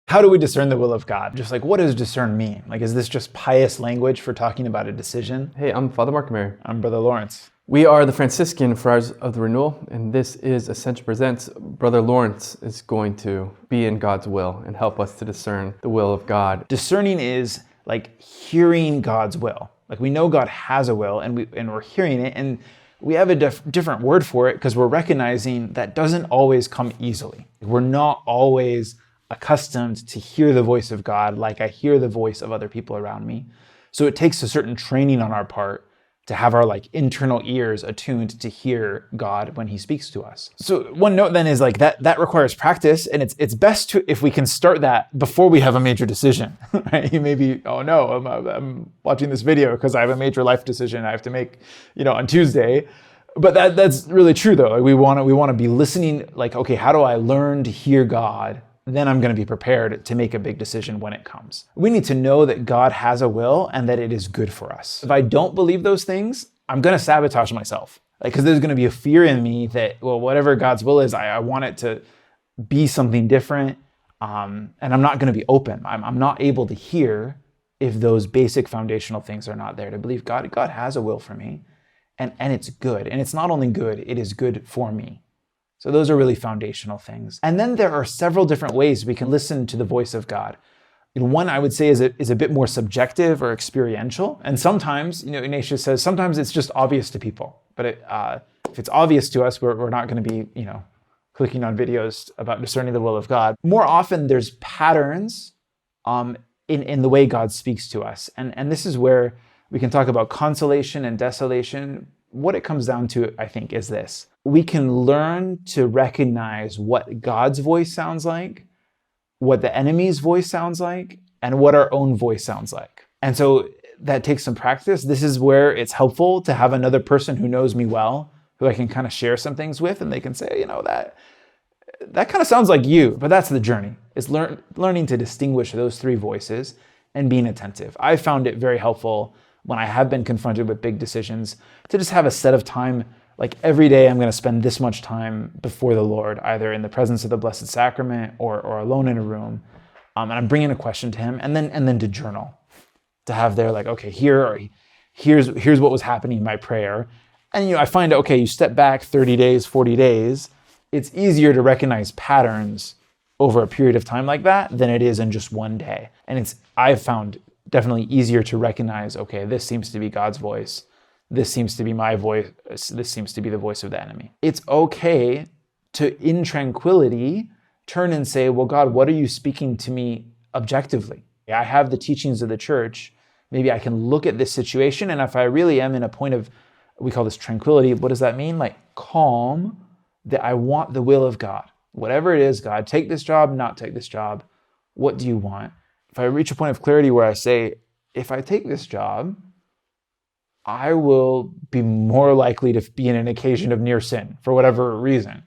How do we discern the will of God? Just like, what does discern mean? Like, is this just pious language for talking about a decision? Hey, I'm Father Mark Mary. I'm Brother Lawrence. We are the Franciscan Friars of the Renewal, and this is Ascension Presents. Brother Lawrence is going to be in God's will and help us to discern the will of God. Discerning is like hearing God's will. Like, we know God has a will, and we're hearing it, and we have a different word for it because we're recognizing that doesn't always come easily. We're not always accustomed to hear the voice of God like I hear the voice of other people around me. So it takes a certain training on our part to have our internal ears attuned to hear God when he speaks to us. So one note then is that requires practice, and it's best if we can start that before we have a major decision. Right? You may be, oh no, I'm watching this video because I have a major life decision I have to make, on Tuesday. But that's really true though. Like, we want to be listening. Like, okay, how do I learn to hear God? Then I'm going to be prepared to make a big decision when it comes. We need to know that God has a will and that it is good for us. If I don't believe those things, I'm going to sabotage myself. Because there's going to be a fear in me that, well, whatever God's will is, I want it to be something different. And I'm not going to be open. I'm not able to hear if those basic foundational things are not there to believe God has a will for me. And it's good. And it's not only good, it is good for me. So those are really foundational things. And then there are several different ways we can listen to the voice of God. One I would say is a bit more subjective or experiential. And sometimes, Ignatius says, sometimes it's just obvious to people. But if it's obvious to us, we're not going to be, clicking on videos about discerning the will of God. More often there's patterns in the way God speaks to us. And this is where we can talk about consolation and desolation. What it comes down to, I think, is this. We can learn to recognize what God's voice sounds like, what the enemy's voice sounds like, and what our own voice sounds like. And so that takes some practice. This is where it's helpful to have another person who knows me well, who I can kind of share some things with, and they can say, that kind of sounds like you, but that's the journey. It's learning to distinguish those three voices and being attentive. I found it very helpful when I have been confronted with big decisions to just have a set of time. Like, every day I'm going to spend this much time before the Lord, either in the presence of the Blessed Sacrament or alone in a room. And I'm bringing a question to him, and then to journal, to have there okay, here's what was happening in my prayer. And, I find, okay, you step back 30 days, 40 days, it's easier to recognize patterns over a period of time like that than it is in just one day. And I've found definitely easier to recognize, okay, this seems to be God's voice. This seems to be my voice. This seems to be the voice of the enemy. It's okay to, in tranquility, turn and say, well, God, what are you speaking to me objectively? I have the teachings of the church. Maybe I can look at this situation, and if I really am in a point of, we call this tranquility, what does that mean? Like calm, that I want the will of God. Whatever it is, God, take this job, not take this job. What do you want? If I reach a point of clarity where I say, if I take this job, I will be more likely to be in an occasion of near sin for whatever reason.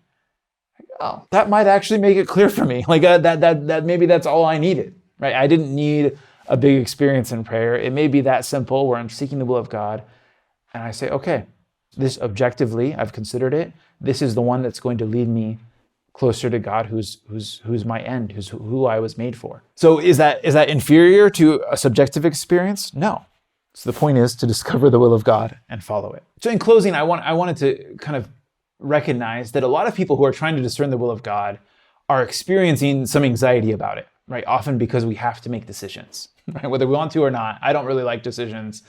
Oh, that might actually make it clear for me. That maybe that's all I needed, right? I didn't need a big experience in prayer. It may be that simple where I'm seeking the will of God, and I say, okay, this objectively, I've considered it. This is the one that's going to lead me closer to God, who's my end, who I was made for. So is that inferior to a subjective experience? No. So the point is to discover the will of God and follow it. So in closing, I wanted to kind of recognize that a lot of people who are trying to discern the will of God are experiencing some anxiety about it, right? Often because we have to make decisions, right? Whether we want to or not. I don't really like decisions.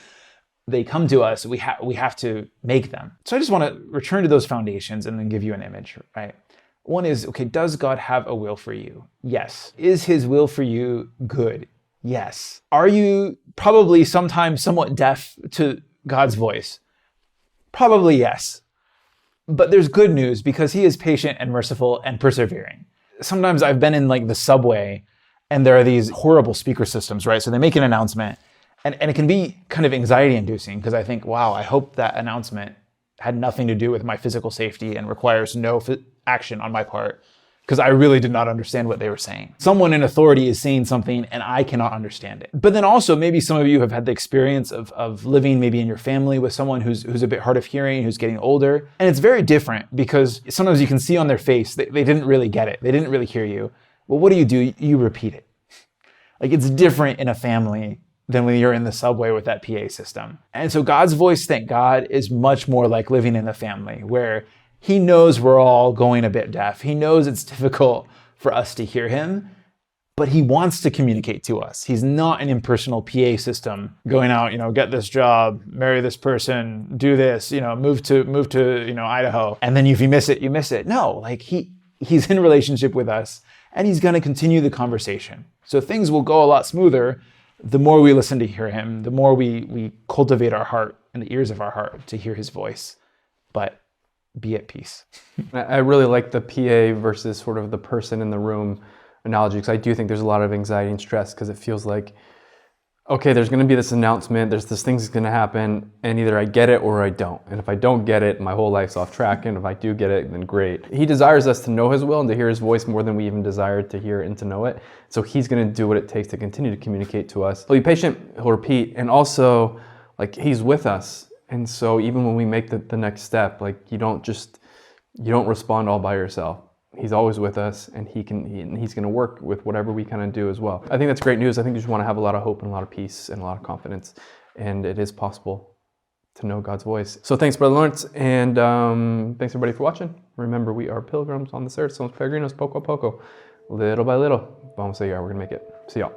They come to us, we have to make them. So I just want to return to those foundations and then give you an image, right? One is, okay, does God have a will for you? Yes. Is his will for you good? Yes. Are you probably sometimes somewhat deaf to God's voice? Probably yes. But there's good news because he is patient and merciful and persevering. Sometimes I've been in the subway and there are these horrible speaker systems, right? So they make an announcement and it can be kind of anxiety inducing because I think, wow, I hope that announcement had nothing to do with my physical safety and requires no action on my part, because I really did not understand what they were saying. Someone in authority is saying something and I cannot understand it. But then also maybe some of you have had the experience of living maybe in your family with someone who's a bit hard of hearing, who's getting older. And it's very different because sometimes you can see on their face they didn't really get it. They didn't really hear you. Well, what do? You repeat it. Like it's different in a family than when you're in the subway with that PA system. And so God's voice, thank God, is much more like living in the family, where he knows we're all going a bit deaf. He knows it's difficult for us to hear him, but he wants to communicate to us. He's not an impersonal PA system going out, get this job, marry this person, do this, move to Idaho. And then if you miss it, you miss it. No, like he's in relationship with us and he's going to continue the conversation. So things will go a lot smoother the more we listen to hear him, the more we cultivate our heart and the ears of our heart to hear his voice. But be at peace. I really like the PA versus sort of the person in the room analogy, because I do think there's a lot of anxiety and stress, because it feels like, okay, there's going to be this announcement, there's this thing that's going to happen, and either I get it or I don't. And if I don't get it, my whole life's off track, and if I do get it, then great. He desires us to know his will and to hear his voice more than we even desire to hear and to know it. So he's going to do what it takes to continue to communicate to us. He'll be patient, he'll repeat, and also, like, he's with us. And so even when we make the next step, like, you don't respond all by yourself. He's always with us, and he's going to work with whatever we kind of do as well. I think that's great news. I think you just want to have a lot of hope and a lot of peace and a lot of confidence, and it is possible to know God's voice. So thanks, Brother Lawrence, and thanks everybody for watching. Remember, we are pilgrims on this earth. Somos peregrinos poco a poco, little by little. Vamos a llegar. We're going to make it. See y'all.